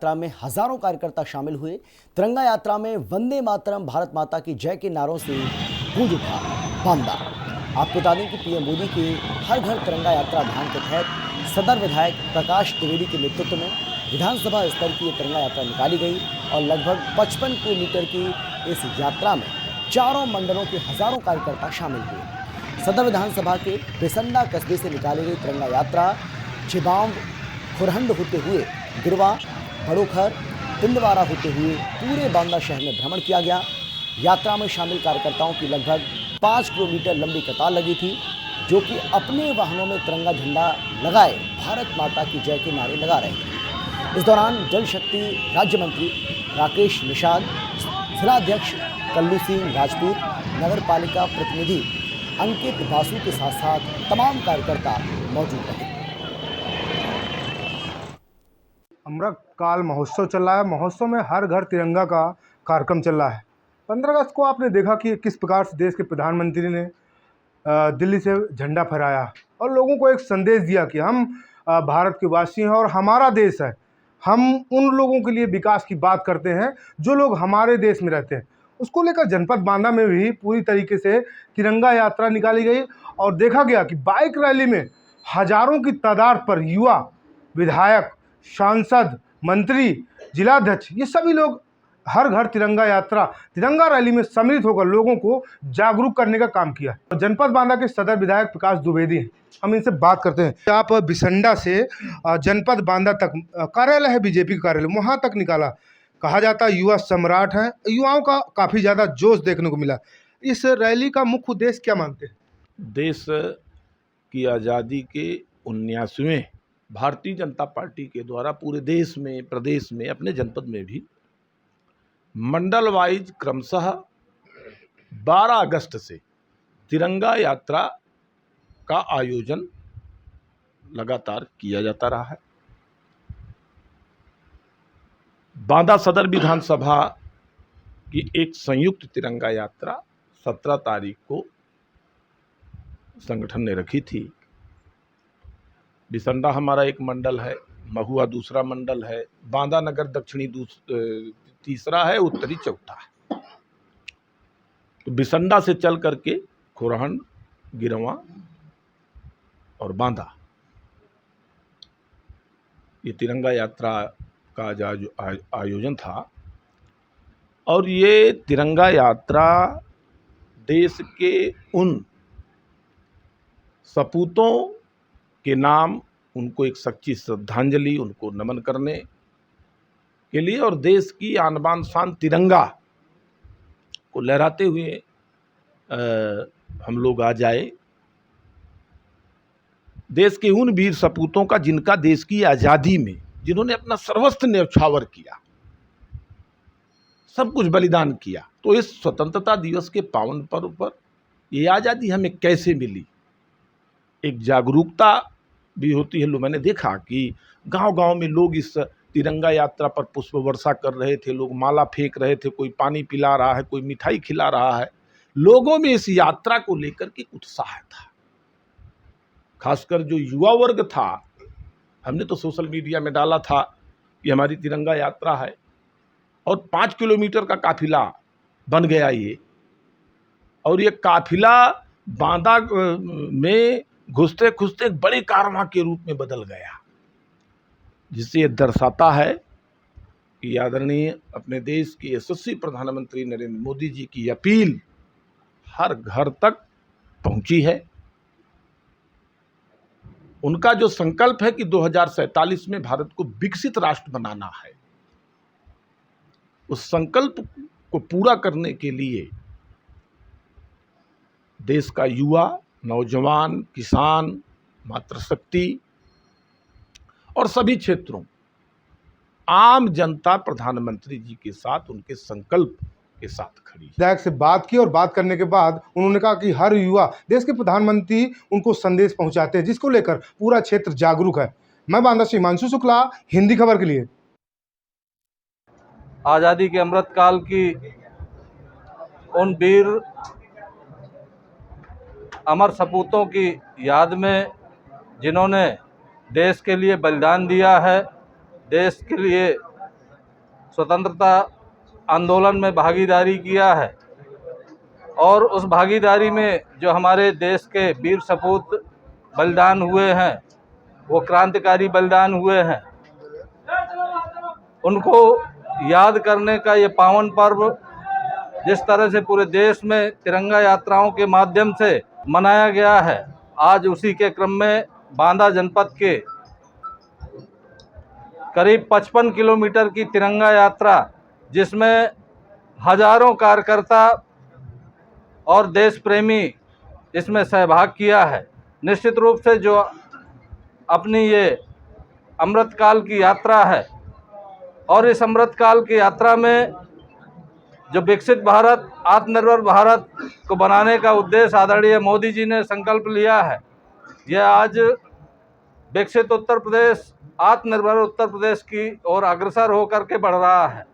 यात्रा में हजारों कार्यकर्ता शामिल हुए। तिरंगा यात्रा में वंदे मातरम, भारत माता की जय के नारों से गूंज उठा बांदा। आपको बता दें कि पीएम मोदी के हर घर तिरंगा यात्रा अभियान के तहत सदर विधायक प्रकाश त्रिवेदी के नेतृत्व में विधानसभा स्तर की ये तिरंगा यात्रा निकाली गई और लगभग 55 किलोमीटर की इस यात्रा में चारों मंडलों के हजारों कार्यकर्ता शामिल हुए। सदर विधानसभा के बिसंडा कस्बे से निकाली गई तिरंगा यात्रा छिबांव खुरहंड होते हुए गिरवा, बड़ोखर, पिंडवारा होते हुए पूरे बांदा शहर में भ्रमण किया गया। यात्रा में शामिल कार्यकर्ताओं की लगभग 5 किलोमीटर लंबी कतार लगी थी, जो कि अपने वाहनों में तिरंगा झंडा लगाए भारत माता की जय के नारे लगा रहे थे। इस दौरान जल शक्ति राज्य मंत्री राकेश निषाद, जिलाध्यक्ष कल्लू सिंह राजपूत, नगर पालिका प्रतिनिधि अंकित बासु के साथ साथ तमाम कार्यकर्ता मौजूद रहे। अमृत काल महोत्सव चल रहा है। महोत्सव में हर घर तिरंगा का कार्यक्रम चल रहा है। 15 अगस्त को आपने देखा कि किस प्रकार से देश के प्रधानमंत्री ने दिल्ली से झंडा फहराया और लोगों को एक संदेश दिया कि हम भारत के वासी हैं और हमारा देश है। हम उन लोगों के लिए विकास की बात करते हैं जो लोग हमारे देश में रहते हैं। उसको लेकर जनपद बांदा में भी पूरी तरीके से तिरंगा यात्रा निकाली गई और देखा गया कि बाइक रैली में हजारों की तादाद पर युवा, विधायक, सांसद, मंत्री, जिलाध्यक्ष, ये सभी लोग हर घर तिरंगा यात्रा, तिरंगा रैली में सम्मिलित होकर लोगों को जागरूक करने का काम किया। जनपद बांदा के सदर विधायक प्रकाश द्विवेदी हैं, हम इनसे बात करते हैं। आप बिसंडा से जनपद बांदा तक कार्यालय है, बीजेपी का कार्यालय, वहाँ तक निकाला। कहा जाता है युवा सम्राट हैं, युवाओं का काफ़ी ज़्यादा जोश देखने को मिला। इस रैली का मुख्य उद्देश्य क्या मानते हैं? देश की आज़ादी के 79वें भारतीय जनता पार्टी के द्वारा पूरे देश में, प्रदेश में, अपने जनपद में भी मंडल वाइज क्रमशः 12 अगस्त से तिरंगा यात्रा का आयोजन लगातार किया जाता रहा है। बांदा सदर विधानसभा की एक संयुक्त तिरंगा यात्रा 17 तारीख को संगठन ने रखी थी। बिसंडा हमारा एक मंडल है, महुआ दूसरा मंडल है, बांदा नगर दक्षिणी तीसरा है, उत्तरी चौथा है। तो बिसंडा से चल करके खुरहंड, गिरवा और बांदा ये तिरंगा यात्रा का आयोजन था। और ये तिरंगा यात्रा देश के उन सपूतों के नाम, उनको एक सच्ची श्रद्धांजलि, उनको नमन करने के लिए और देश की आन बान शान तिरंगा को लहराते हुए हम लोग आ जाए। देश के उन वीर सपूतों का जिनका देश की आज़ादी में, जिन्होंने अपना सर्वस्व न्यौछावर किया, सब कुछ बलिदान किया। तो इस स्वतंत्रता दिवस के पावन पर्व पर ये आज़ादी हमें कैसे मिली, एक जागरूकता भी होती है। मैंने देखा कि गांव-गांव में लोग इस तिरंगा यात्रा पर पुष्प वर्षा कर रहे थे, लोग माला फेंक रहे थे, कोई पानी पिला रहा है, कोई मिठाई खिला रहा है। लोगों में इस यात्रा को लेकर के उत्साह था, खासकर जो युवा वर्ग था। हमने तो सोशल मीडिया में डाला था कि हमारी तिरंगा यात्रा है और 5 किलोमीटर का काफिला बन गया ये। और ये काफिला बांदा में घुसते घुसते एक बड़े कारवां के रूप में बदल गया, जिससे ये दर्शाता है कि आदरणीय अपने देश के यशस्वी प्रधानमंत्री नरेंद्र मोदी जी की अपील हर घर तक पहुंची है। उनका जो संकल्प है कि 2047 में भारत को विकसित राष्ट्र बनाना है, उस संकल्प को पूरा करने के लिए देश का युवा, नौजवान, किसान, मातृशक्ति और सभी क्षेत्रों आम जनता प्रधानमंत्री जी के साथ, उनके संकल्प के साथ खड़ी है। विधायक से बात की और बात करने के बाद उन्होंने कहा कि हर युवा, देश के प्रधानमंत्री उनको संदेश पहुंचाते हैं, जिसको लेकर पूरा क्षेत्र जागरूक है। मैं बांदा से हिमांशु शुक्ला, हिंदी खबर के लिए। आज़ादी के अमृत काल की उन वीर अमर सपूतों की याद में, जिन्होंने देश के लिए बलिदान दिया है, देश के लिए स्वतंत्रता आंदोलन में भागीदारी किया है और उस भागीदारी में जो हमारे देश के वीर सपूत बलिदान हुए हैं, वो क्रांतिकारी बलिदान हुए हैं, उनको याद करने का ये पावन पर्व जिस तरह से पूरे देश में तिरंगा यात्राओं के माध्यम से मनाया गया है, आज उसी के क्रम में बांदा जनपद के करीब 55 किलोमीटर की तिरंगा यात्रा, जिसमें हजारों कार्यकर्ता और देश प्रेमी इसमें सहभाग किया है। निश्चित रूप से जो अपनी ये अमृतकाल की यात्रा है और इस अमृतकाल की यात्रा में जो विकसित भारत, आत्मनिर्भर भारत को बनाने का उद्देश्य आदरणीय मोदी जी ने संकल्प लिया है, यह आज विकसित उत्तर प्रदेश, आत्मनिर्भर उत्तर प्रदेश की ओर अग्रसर होकर के बढ़ रहा है।